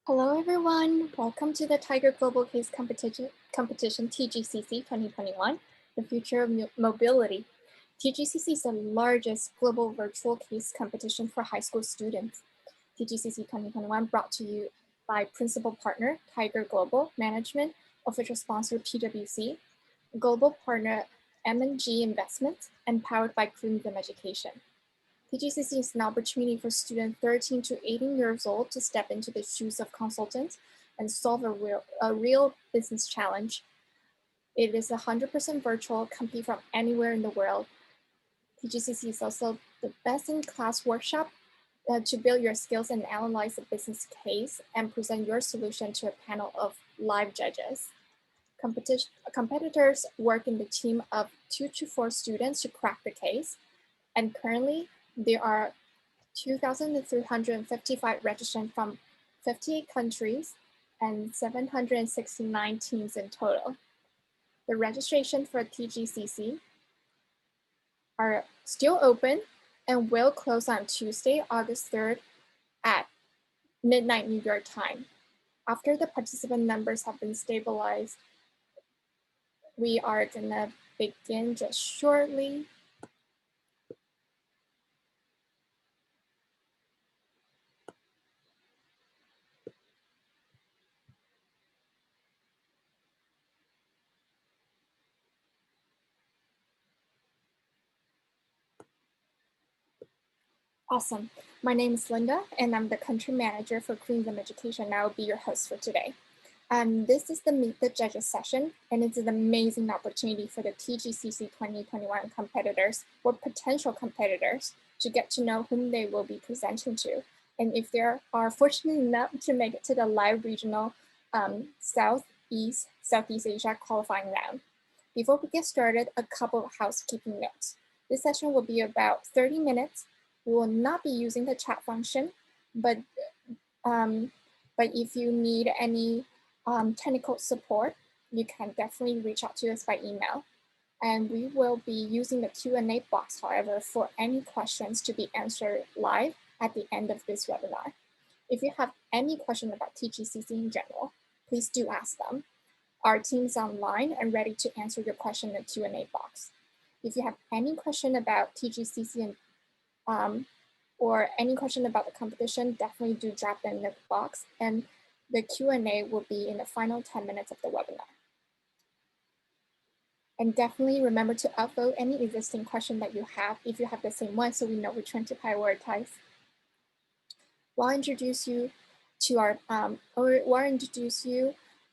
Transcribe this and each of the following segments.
Hello, everyone. Welcome to the Tiger Global Case Competition TGCC 2021, the future of mobility. TGCC is the largest global virtual case competition for high school students. TGCC 2021 brought to you by principal partner Tiger Global Management, official sponsor PwC, global partner M&G Investments, and powered by Crimson Education. TGCC is an opportunity for students 13 to 18 years old to step into the shoes of consultants and solve a real business challenge. It is 100% virtual, compete from anywhere in the world. TGCC is also the best-in-class workshop to build your skills and analyze a business case and present your solution to a panel of live judges. Competitors work in the team of 2 to 4 students to crack the case, and currently, there are 2,355 registrants from 58 countries and 769 teams in total. The registration for TGCC are still open and will close on Tuesday, August 3rd at midnight New York time. After the participant numbers have been stabilized, we are gonna begin just shortly. Awesome. My name is Linda, and I'm the country manager for Crimson Education, and I will be your host for today. This is the Meet the Judges session, and it's an amazing opportunity for the TGCC 2021 competitors or potential competitors to get to know whom they will be presenting to. And if they are fortunate enough to make it to the live regional Southeast Asia qualifying round. Before we get started, a couple of housekeeping notes. This session will be about 30 minutes. We will not be using the chat function, but if you need any technical support, you can definitely reach out to us by email. And we will be using the Q&A box, however, for any questions to be answered live at the end of this webinar. If you have any question about TGCC in general, please do ask them. Our team is online and ready to answer your question in the Q&A box. If you have any question about TGCC or any question about the competition, definitely do drop them in the box, and the Q&A will be in the final 10 minutes of the webinar. And definitely remember to upvote any existing question that you have if you have the same one, so we know which one to prioritize. We'll introduce you to our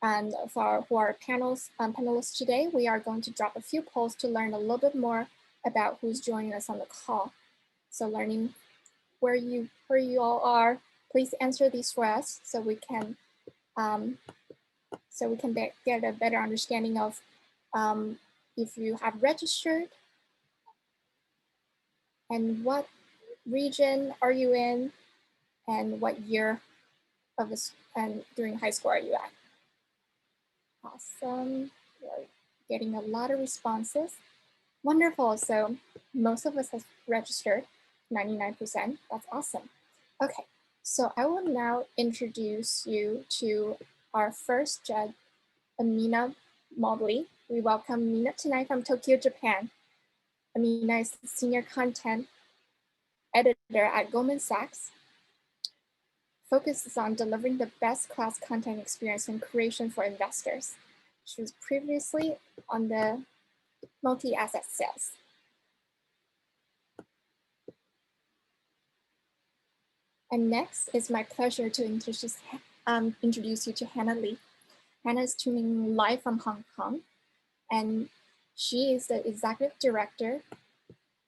and for our panelists today, we are going to drop a few polls to learn a little bit more about who's joining us on the call. So learning where you all are, please answer these for us so we can get a better understanding of if you have registered and what region are you in and what year of and during high school are you at. Awesome, we're getting a lot of responses. Wonderful, so most of us have registered, 99%, that's awesome. Okay, so I will now introduce you to our first judge, Amina Mobley. We welcome Amina tonight from Tokyo, Japan. Amina is the senior content editor at Goldman Sachs, focuses on delivering the best class content experience and creation for investors. She was previously on the multi-asset sales. And next, it's my pleasure to introduce you to Hannah Lee. Hannah is tuning live from Hong Kong, and she is the executive director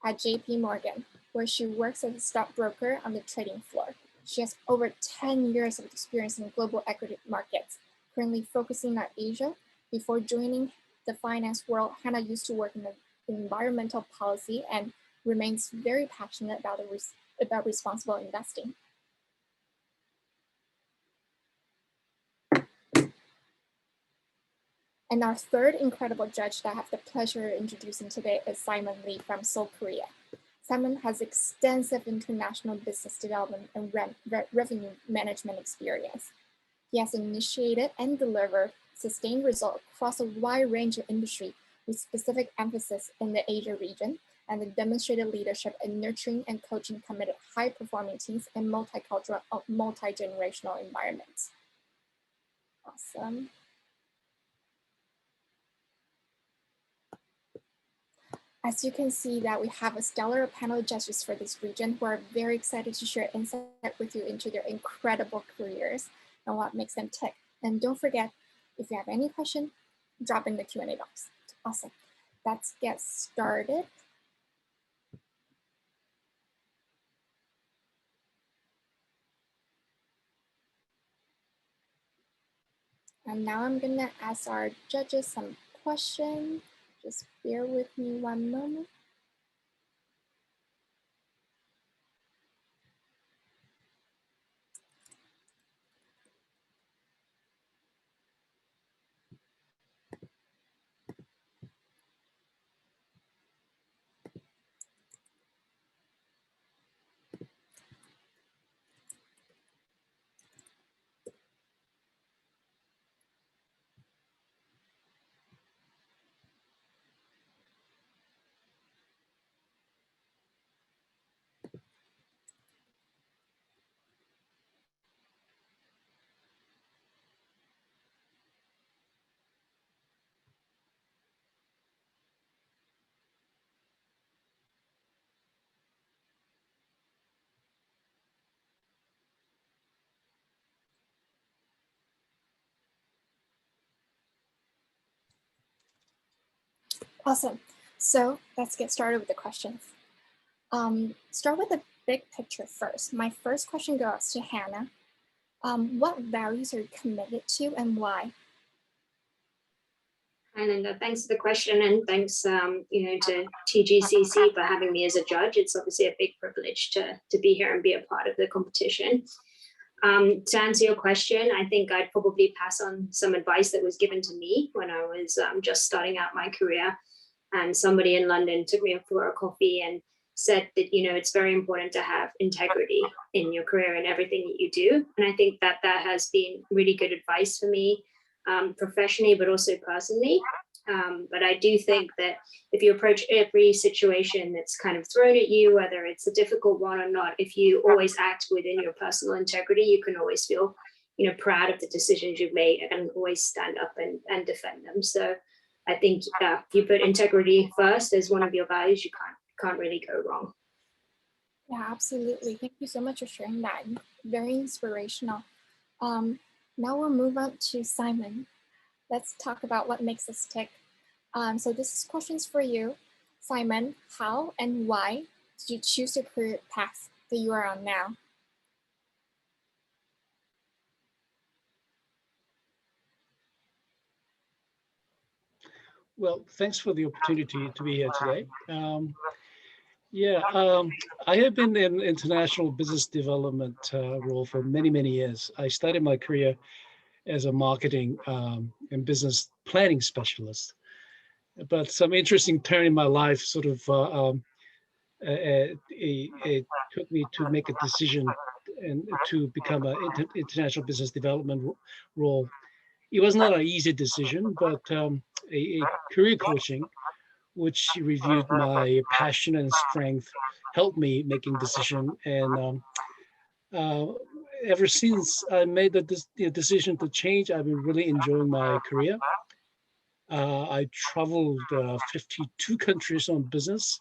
at JP Morgan, where she works as a stockbroker on the trading floor. She has over 10 years of experience in global equity markets, currently focusing on Asia. Before joining the finance world, Hannah used to work in environmental policy and remains very passionate about responsible investing. And our third incredible judge that I have the pleasure of introducing today is Simon Lee from Seoul, Korea. Simon has extensive international business development and revenue management experience. He has initiated and delivered sustained results across a wide range of industry with specific emphasis in the Asia region, and the demonstrated leadership in nurturing and coaching committed high-performing teams in multicultural, multi-generational environments. Awesome. As you can see that we have a stellar panel of judges for this region who are very excited to share insight with you into their incredible careers and what makes them tick. And don't forget, if you have any question, drop in the Q&A box. Awesome. Let's get started. And now I'm gonna ask our judges some questions. Just bear with me one moment. Awesome. So let's get started with the questions. Start with the big picture first. My first question goes to Hannah. What values are you committed to and why? Hi, Linda. Thanks for the question, and thanks, to TGCC for having me as a judge. It's obviously a big privilege to be here and be a part of the competition. To answer your question, I think I'd probably pass on some advice that was given to me when I was just starting out my career. And somebody in London took me for a coffee and said that, it's very important to have integrity in your career and everything that you do. And I think that has been really good advice for me, professionally, but also personally. But I do think that if you approach every situation that's kind of thrown at you, whether it's a difficult one or not, if you always act within your personal integrity, you can always feel, proud of the decisions you've made and always stand up and defend them. So I think if you put integrity first as one of your values, you can't really go wrong. Yeah, absolutely. Thank you so much for sharing that. Very inspirational. Now we'll move on to Simon. Let's talk about what makes us tick. So this is questions for you. Simon, how and why did you choose the career path that you are on now? Well, thanks for the opportunity to be here today. I have been in international business development role for many, many years. I started my career as a marketing and business planning specialist. But some interesting turn in my life sort of it took me to make a decision and to become an international business development role. It was not an easy decision, but a career coaching, which reviewed my passion and strength, helped me making decision. And ever since I made the decision to change, I've been really enjoying my career. I traveled 52 countries on business,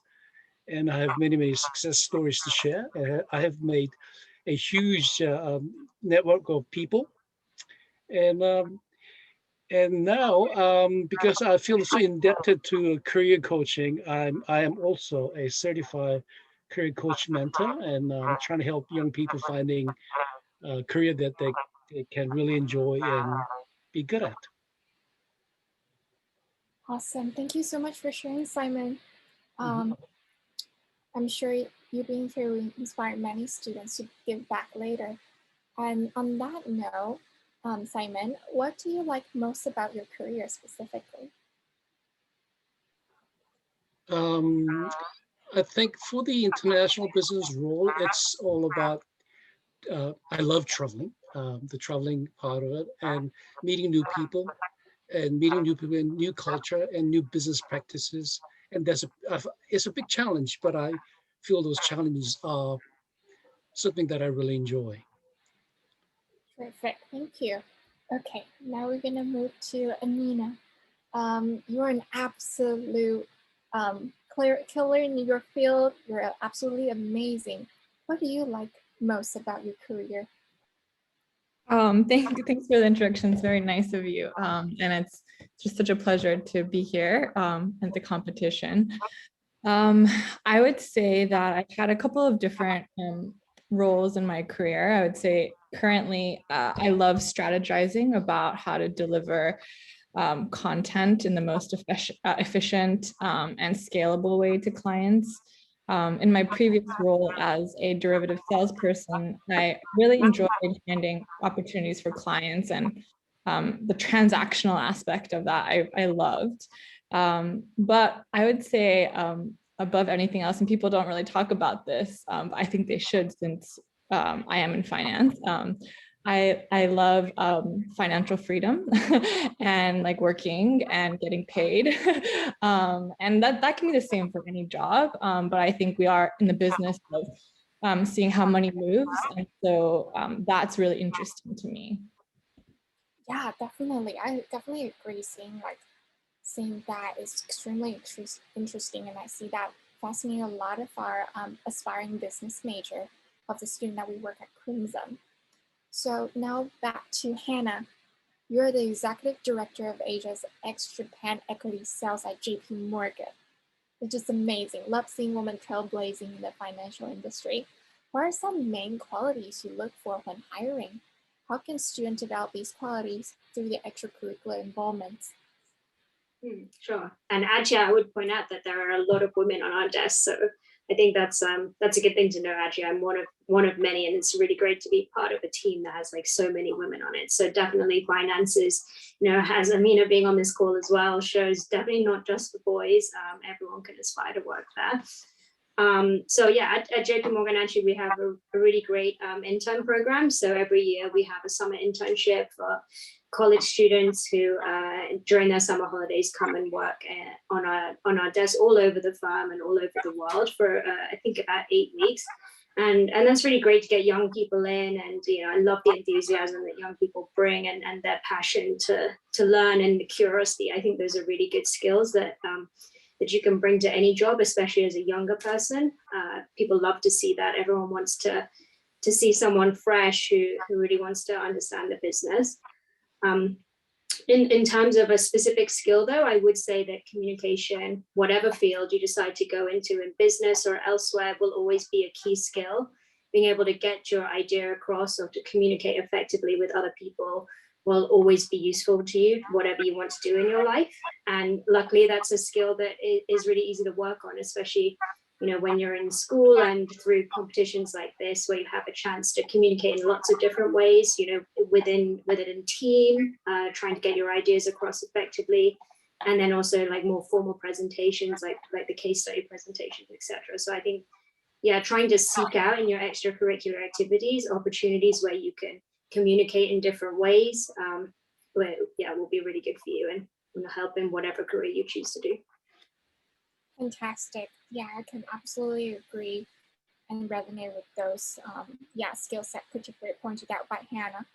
and I have many, many success stories to share. I have made a huge network of people. And now, because I feel so indebted to career coaching, I am also a certified career coach mentor, and trying to help young people finding a career that they can really enjoy and be good at. Awesome. Thank you so much for sharing, Simon. I'm sure you being here will inspire many students to give back later. And on that note, Simon, what do you like most about your career specifically? I think for the international business role, it's all about, I love traveling. the traveling part of it, and meeting new people, in new culture and new business practices. And it's a big challenge, but I feel those challenges are something that I really enjoy. Perfect, thank you. Okay, now we're gonna move to Anina. You're an absolute killer in your field. You're absolutely amazing. What do you like most about your career? Thanks for the introduction. It's very nice of you. And it's just such a pleasure to be here at the competition. I would say that I've had a couple of different roles in my career. I would say currently I love strategizing about how to deliver content in the most efficient and scalable way to clients. In my previous role as a derivative salesperson, I really enjoyed handing opportunities for clients, and the transactional aspect of that I loved. But I would say above anything else, and people don't really talk about this, but I think they should, since I am in finance. I love financial freedom and like working and getting paid. And that can be the same for any job. But I think we are in the business of seeing how money moves. And so that's really interesting to me. Yeah, definitely. I definitely agree. Seeing that is extremely interesting, and I see that fascinating a lot of our aspiring business major of the student that we work at Crimson. So now back to Hannah. You're the Executive Director of Asia's ex-Japan Equity Sales at JP Morgan, which is amazing. Love seeing women trailblazing in the financial industry. What are some main qualities you look for when hiring? How can students develop these qualities through the extracurricular involvements? Sure. And actually, I would point out that there are a lot of women on our desk, so I think that's a good thing to know. Actually, I'm one of many, and it's really great to be part of a team that has like so many women on it. So definitely finances, as Amina being on this call as well, shows definitely not just for boys. Everyone can aspire to work there. So yeah, at JP Morgan, actually, we have a really great intern program. So every year we have a summer internship for college students who during their summer holidays come and work on our desk all over the firm and all over the world for I think about 8 weeks. And that's really great to get young people in, and I love the enthusiasm that young people bring, and their passion to learn, and the curiosity. I think those are really good skills that you can bring to any job, especially as a younger person. People love to see that. Everyone wants to see someone fresh who really wants to understand the business. In terms of a specific skill, though, I would say that communication, whatever field you decide to go into in business or elsewhere, will always be a key skill. Being able to get your idea across or to communicate effectively with other people will always be useful to you, whatever you want to do in your life. And luckily, that's a skill that is really easy to work on, especially when you're in school and through competitions like this, where you have a chance to communicate in lots of different ways, within a team, trying to get your ideas across effectively, and then also like more formal presentations, like the case study presentations, etc. So I think, trying to seek out in your extracurricular activities opportunities where you can communicate in different ways, will be really good for you and will help in whatever career you choose to do. Fantastic. Yeah, I can absolutely agree and resonate with those skill set pointed out by Hannah.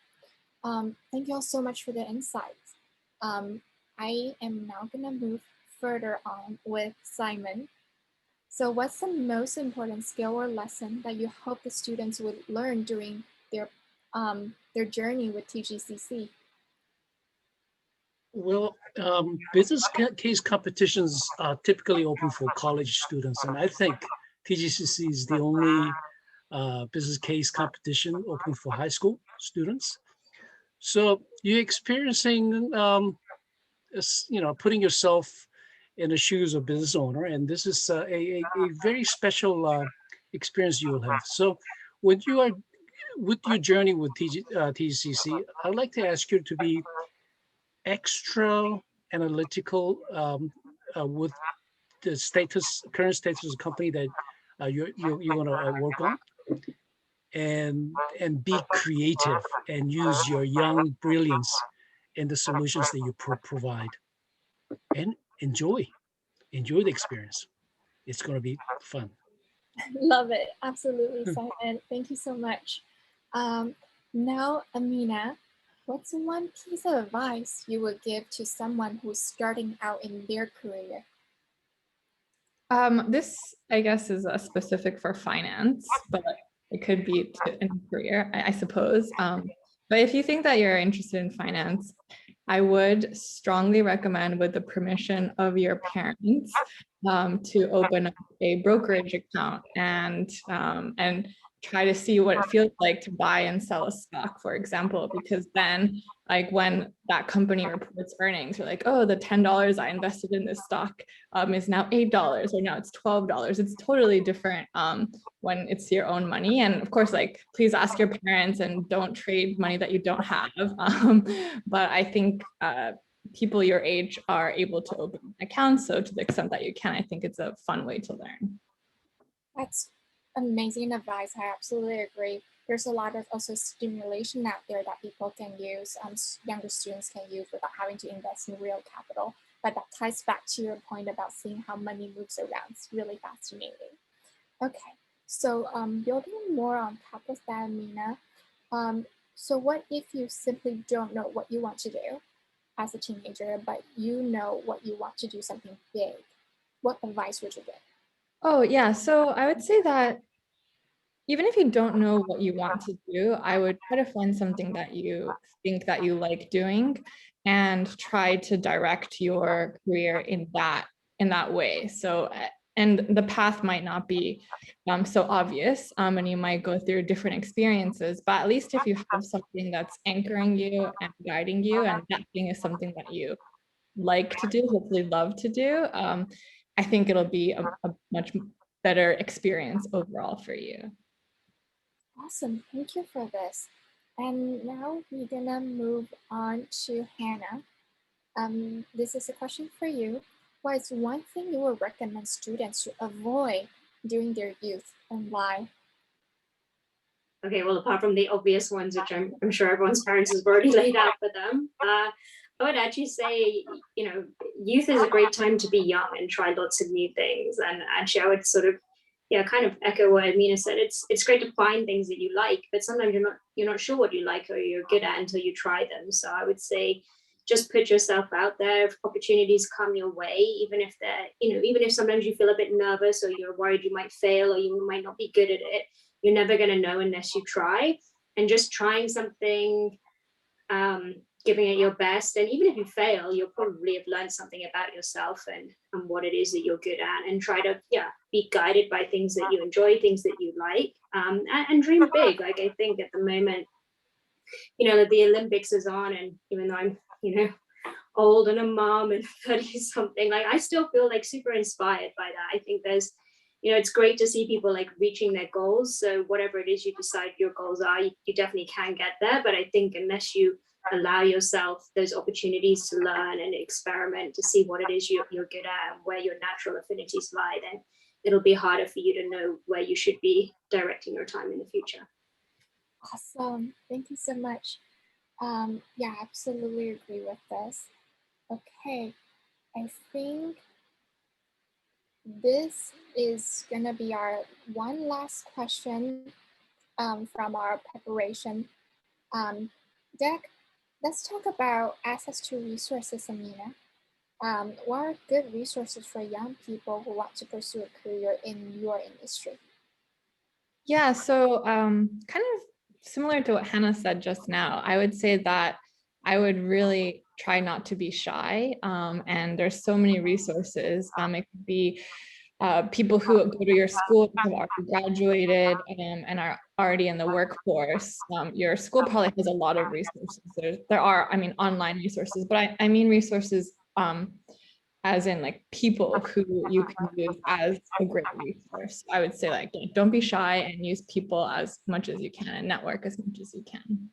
Thank you all so much for the insights. I am now gonna move further on with Simon. So what's the most important skill or lesson that you hope the students would learn during their journey with TGCC? Well, business case competitions are typically open for college students, and I think TGCC is the only business case competition open for high school students. So you're experiencing, putting yourself in the shoes of business owner, and this is a very special experience you will have. So when you are with your journey with TGCC, I'd like to ask you to be extra analytical with the current status of the company that you want to work on, and be creative and use your young brilliance in the solutions that you provide, and enjoy the experience. It's going to be fun. Love it. Absolutely, Simon. Thank you so much. Now, Amina, what's one piece of advice you would give to someone who's starting out in their career? This, I guess, is a specific for finance, but it could be to any career, I suppose. But if you think that you're interested in finance, I would strongly recommend, with the permission of your parents, to open up a brokerage account and try to see what it feels like to buy and sell a stock, for example, because then, like, when that company reports earnings, you're like, oh, the $10 I invested in this stock is now $8, or now it's $12. It's totally different when it's your own money. And of course, like, please ask your parents and don't trade money that you don't have. But I think people your age are able to open accounts. So to the extent that you can, I think it's a fun way to learn. That's amazing advice. I absolutely agree. There's a lot of also stimulation out there that people can use, younger students can use without having to invest in real capital. But that ties back to your point about seeing how money moves around. It's really fascinating. Okay, so building more on top of that, Amina, so what if you simply don't know what you want to do as a teenager, but you know what you want to do something big? What advice would you give? Oh, yeah. So I would say that even if you don't know what you want to do, I would try to find something that you think that you like doing and try to direct your career in that way. So, and the path might not be so obvious, and you might go through different experiences, but at least if you have something that's anchoring you and guiding you, and that thing is something that you like to do, hopefully love to do, I think it'll be a much better experience overall for you. Awesome, thank you for this. And now we're gonna move on to Hannah. This is a question for you. What is one thing you would recommend students to avoid during their youth, and why? Okay, well, apart from the obvious ones, which I'm sure everyone's parents has already laid out for them, I would actually say, youth is a great time to be young and try lots of new things. And actually, I would sort of, kind of echo what Amina said. It's great to find things that you like, but sometimes you're not sure what you like or you're good at until you try them. So I would say, just put yourself out there. If opportunities come your way, even if they're, even if sometimes you feel a bit nervous or you're worried you might fail or you might not be good at it, you're never going to know unless you try. And just trying something, giving it your best, and even if you fail, you'll probably have learned something about yourself and what it is that you're good at, and try to be guided by things that you enjoy, things that you like, and dream big. Like, I think at the moment, the Olympics is on, and even though I'm old and a mom and 30 something, like, I still feel like super inspired by that. I think there's it's great to see people like reaching their goals. So whatever it is you decide your goals are, you definitely can get there. But I think unless you allow yourself those opportunities to learn and experiment to see what it is you're good at and where your natural affinities lie, then it'll be harder for you to know where you should be directing your time in the future. Awesome, thank you so much. Yeah, absolutely agree with this. Okay, I think this is gonna be our one last question from our preparation deck. Let's talk about access to resources, Amina. What are good resources for young people who want to pursue a career in your industry? Yeah, so kind of similar to what Hannah said just now, I would say that I would really try not to be shy. And there's so many resources. It could be people who go to your school who have already graduated and are already in the workforce. Your school probably has a lot of resources. There are, I mean, online resources, but I mean resources as in like people who you can use as a great resource. I would say, like, don't be shy and use people as much as you can and network as much as you can.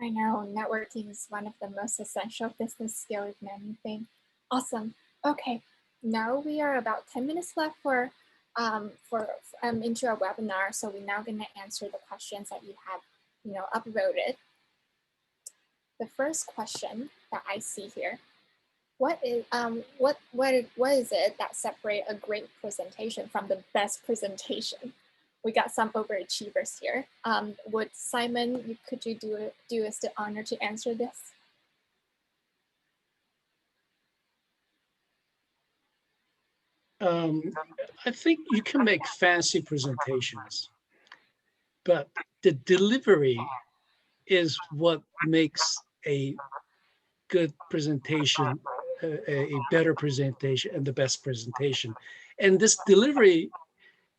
I know networking is one of the most essential business skills in anything. Awesome. Okay, now we are about 10 minutes left for into our webinar. So we're now going to answer the questions that you have, upvoted. The first question that I see here: what is it that separates a great presentation from the best presentation? We got some overachievers here. Would Simon, could you do us the honor to answer this? I think you can make fancy presentations, but the delivery is what makes a good presentation a better presentation and the best presentation. And this delivery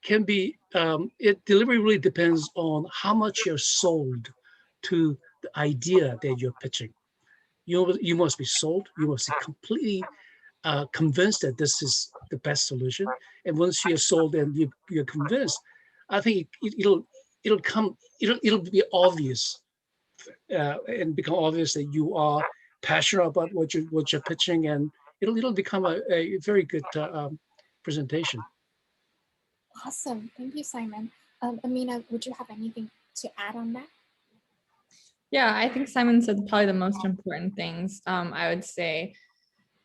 can be, delivery really depends on how much you're sold to the idea that you're pitching. You must be sold, you must be completely convinced that this is the best solution. And once you're sold and you're convinced, I think it'll be obvious and become obvious that you are passionate about what you're pitching, and it'll become a very good presentation. Awesome, thank you, Simon. Amina, would you have anything to add on that? Yeah, I think Simon said probably the most important things. I would say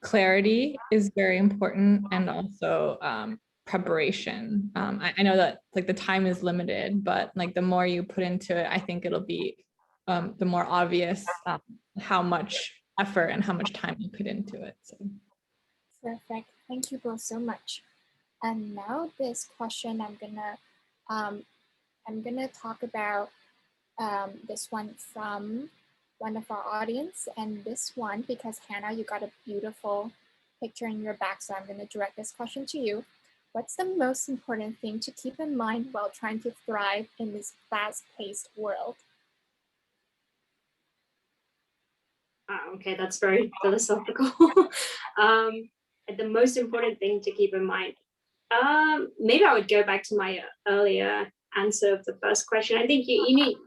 clarity is very important, and also preparation. I know that like the time is limited, but like the more you put into it, I think it'll be the more obvious how much effort and how much time you put into it. So. Perfect. Thank you both so much. And now this question, I'm gonna talk about this one from one of our audience, and this one because Hannah, you got a beautiful picture in your back, so I'm gonna direct this question to you. What's the most important thing to keep in mind while trying to thrive in this fast-paced world? Okay, that's very philosophical. The most important thing to keep in mind, maybe I would go back to my earlier answer of the first question. I think you need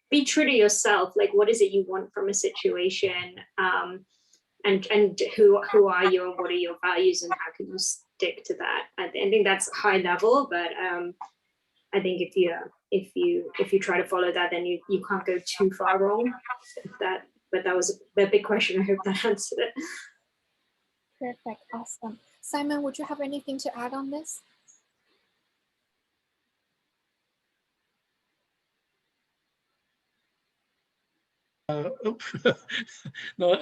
be true to yourself. Like, what is it you want from a situation, and who are you, and what are your values, and how can you stick to that? I think that's high level, but I think if you try to follow that, then you can't go too far wrong. But that was a big question. I hope that answered it. Perfect, awesome. Simon, would you have anything to add on this? No,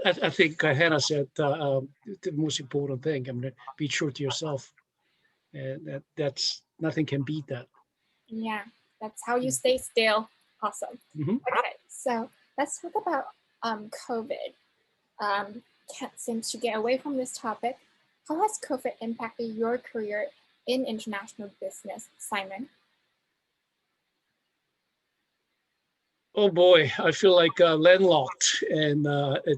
I think Hannah said the most important thing. I mean, be true to yourself, and that's nothing can beat that. Yeah, that's how you stay still. Awesome. Mm-hmm. Okay, so let's talk about COVID. Can't seem to get away from this topic. How has COVID impacted your career in international business, Simon? Oh boy, I feel like landlocked, and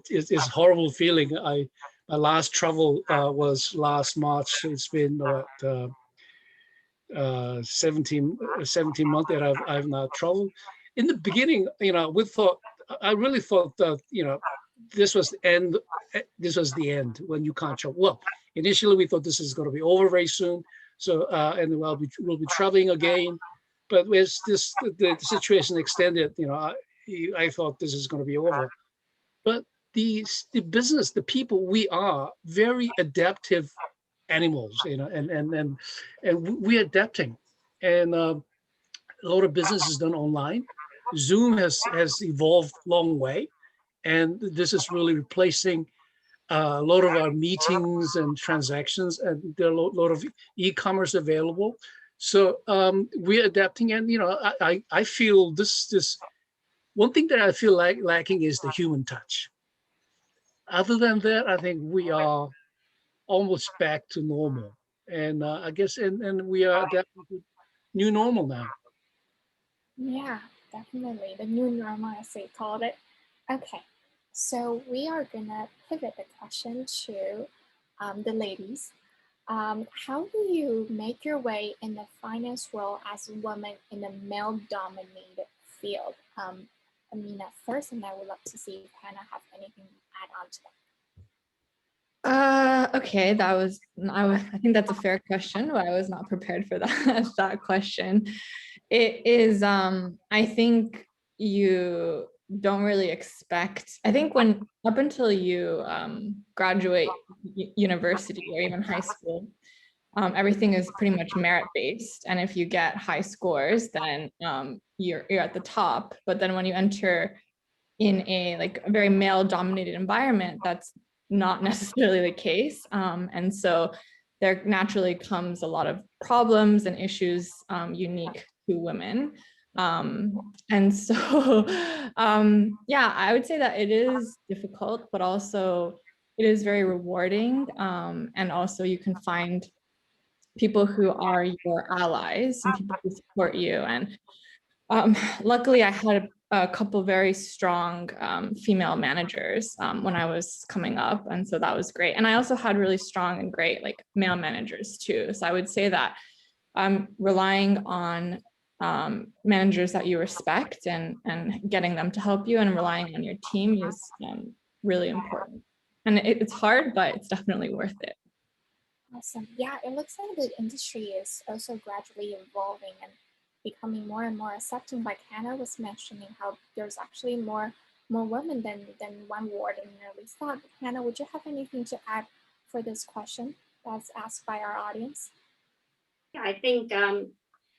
it's a horrible feeling. My last travel was last March. So it's been what 17 months that I've not traveled. In the beginning, I really thought that this was the end. This was the end when you can't travel. Well, initially we thought this is going to be over very soon. So and we'll be traveling again. But as the situation extended, I thought this is going to be over. But the business, the people, we are very adaptive animals, and we're adapting. And a lot of business is done online. Zoom has evolved a long way, and this is really replacing a lot of our meetings and transactions, and there are a lot of e-commerce available. So we're adapting, and I feel this one thing that I feel like lacking is the human touch. Other than that, I think we are almost back to normal, and I guess and we are adapting to new normal now. Yeah, definitely the new normal, as they called it. Okay, so we are gonna pivot the question to the ladies. How do you make your way in the finance world as a woman in a male-dominated field? Amina first, and I would love to see if Hannah have anything to add on to that. Okay, I think that's a fair question, but I was not prepared for that that question. It is, I think you don't really expect, I think when up until you graduate university or even high school, everything is pretty much merit based. And if you get high scores, then you're at the top. But then when you enter in a like a very male dominated environment, that's not necessarily the case. And so there naturally comes a lot of problems and issues unique to women. And so, yeah, I would say that it is difficult, but also it is very rewarding. And also you can find people who are your allies and people who support you. And luckily, I had a couple very strong female managers when I was coming up, and so that was great. And I also had really strong and great like male managers too. So I would say that relying on managers that you respect and getting them to help you and relying on your team is really important. And it's hard, but it's definitely worth it. Awesome. Yeah, it looks like the industry is also gradually evolving and becoming more and more accepting. Like Hannah was mentioning how there's actually more women than one ward in early thought. Hannah, would you have anything to add for this question that's asked by our audience? Yeah, I think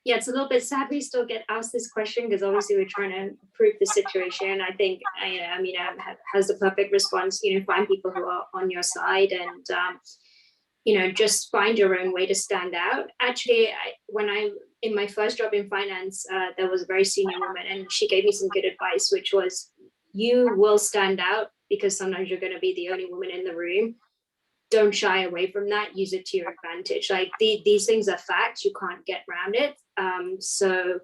yeah, it's a little bit sad we still get asked this question because obviously we're trying to improve the situation. I think Amina has the perfect response. Find people who are on your side and just find your own way to stand out. Actually, when I in my first job in finance, there was a very senior woman, and she gave me some good advice, which was, you will stand out because sometimes you're going to be the only woman in the room. Don't shy away from that. Use it to your advantage. Like these things are facts. You can't get around it. So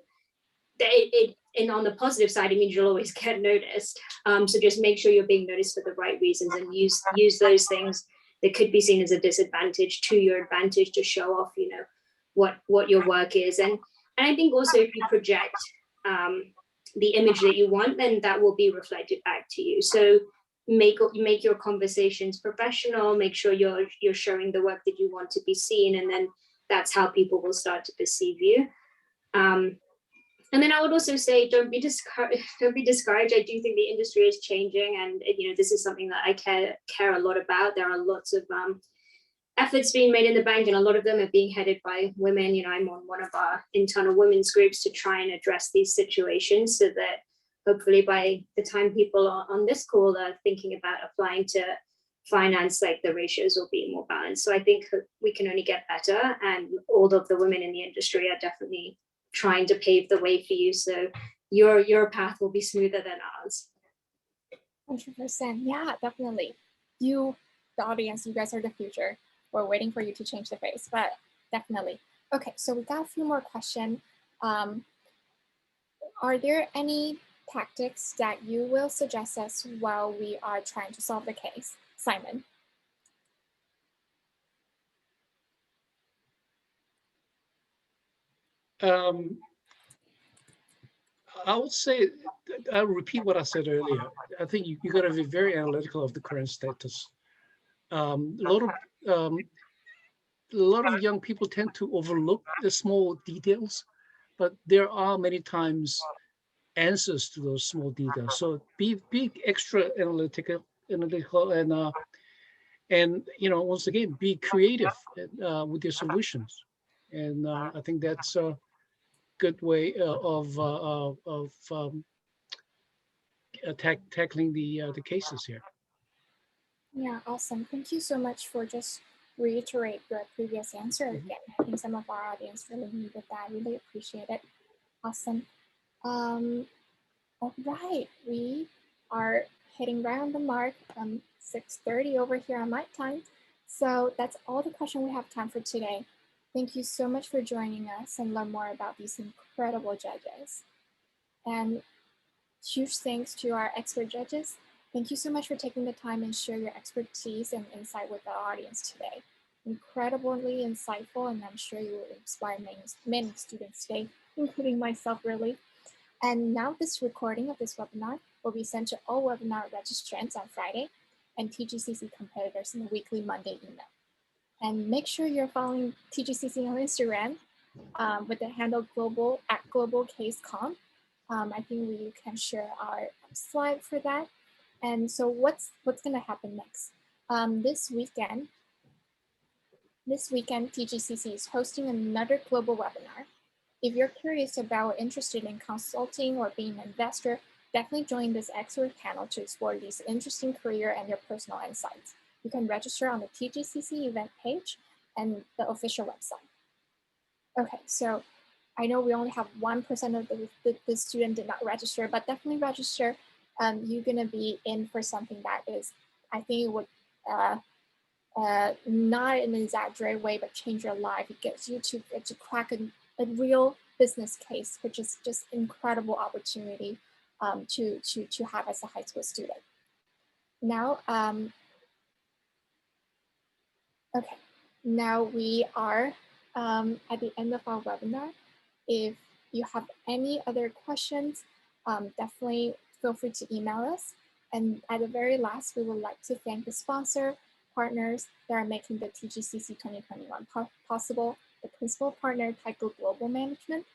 and on the positive side, it means you'll always get noticed. So just make sure you're being noticed for the right reasons and use those things that could be seen as a disadvantage to your advantage to show off, what your work is. And I think also if you project the image that you want, then that will be reflected back to you. So make your conversations professional, make sure you're showing the work that you want to be seen, and then that's how people will start to perceive you. And then I would also say, don't be discouraged. I do think the industry is changing, and this is something that I care a lot about. There are lots of efforts being made in the bank, and a lot of them are being headed by women. I'm on one of our internal women's groups to try and address these situations, so that hopefully by the time people are on this call are thinking about applying to finance, like the ratios will be more balanced. So I think we can only get better, and all of the women in the industry are definitely trying to pave the way for you, so your path will be smoother than ours. 100%. Yeah, definitely. You, the audience, you guys are the future. We're waiting for you to change the face, but definitely. Okay, so we got a few more questions. Are there any tactics that you will suggest us while we are trying to solve the case? Simon. I would say, I'll repeat what I said earlier. I think you got to be very analytical of the current status. A lot of young people tend to overlook the small details, but there are many times answers to those small details. So be extra analytical, and once again, be creative with your solutions. And I think that's a good way of tackling the cases here. Yeah, awesome. Thank you so much for just reiterate your previous answer again. I think some of our audience really needed that. Really appreciate it. Awesome. All right, we are hitting right on the mark. 6:30 over here on my time. So that's all the question we have time for today. Thank you so much for joining us and learn more about these incredible judges. And huge thanks to our expert judges. Thank you so much for taking the time and share your expertise and insight with the audience today. Incredibly insightful, and I'm sure you will inspire many students today, including myself, really. And now this recording of this webinar will be sent to all webinar registrants on Friday. and TGCC competitors in the weekly Monday email. And make sure you're following TGCC on Instagram with the handle @globalcasecom. I think we can share our slide for that. And so what's going to happen next? This weekend, TGCC is hosting another global webinar. If you're curious about or interested in consulting or being an investor, definitely join this expert panel to explore these interesting career and your personal insights. You can register on the TGCC event page and the official website. Okay, so I know we only have 1% of the student did not register, but definitely register. You're gonna be in for something that is, I think it would, not in an exaggerated way, but change your life. It gets you to crack a real business case, which is just incredible opportunity to have as a high school student. Now, okay, now we are at the end of our webinar. If you have any other questions, definitely feel free to email us. And at the very last, we would like to thank the sponsor, partners that are making the TGCC 2021 possible, the principal partner, Tiger Global Management,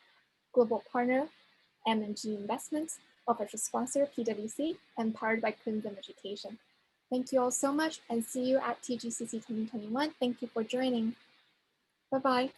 global partner, M&G Investments, official sponsor, PwC, and powered by Crimson Education. Thank you all so much and see you at TGCC 2021. Thank you for joining. Bye-bye.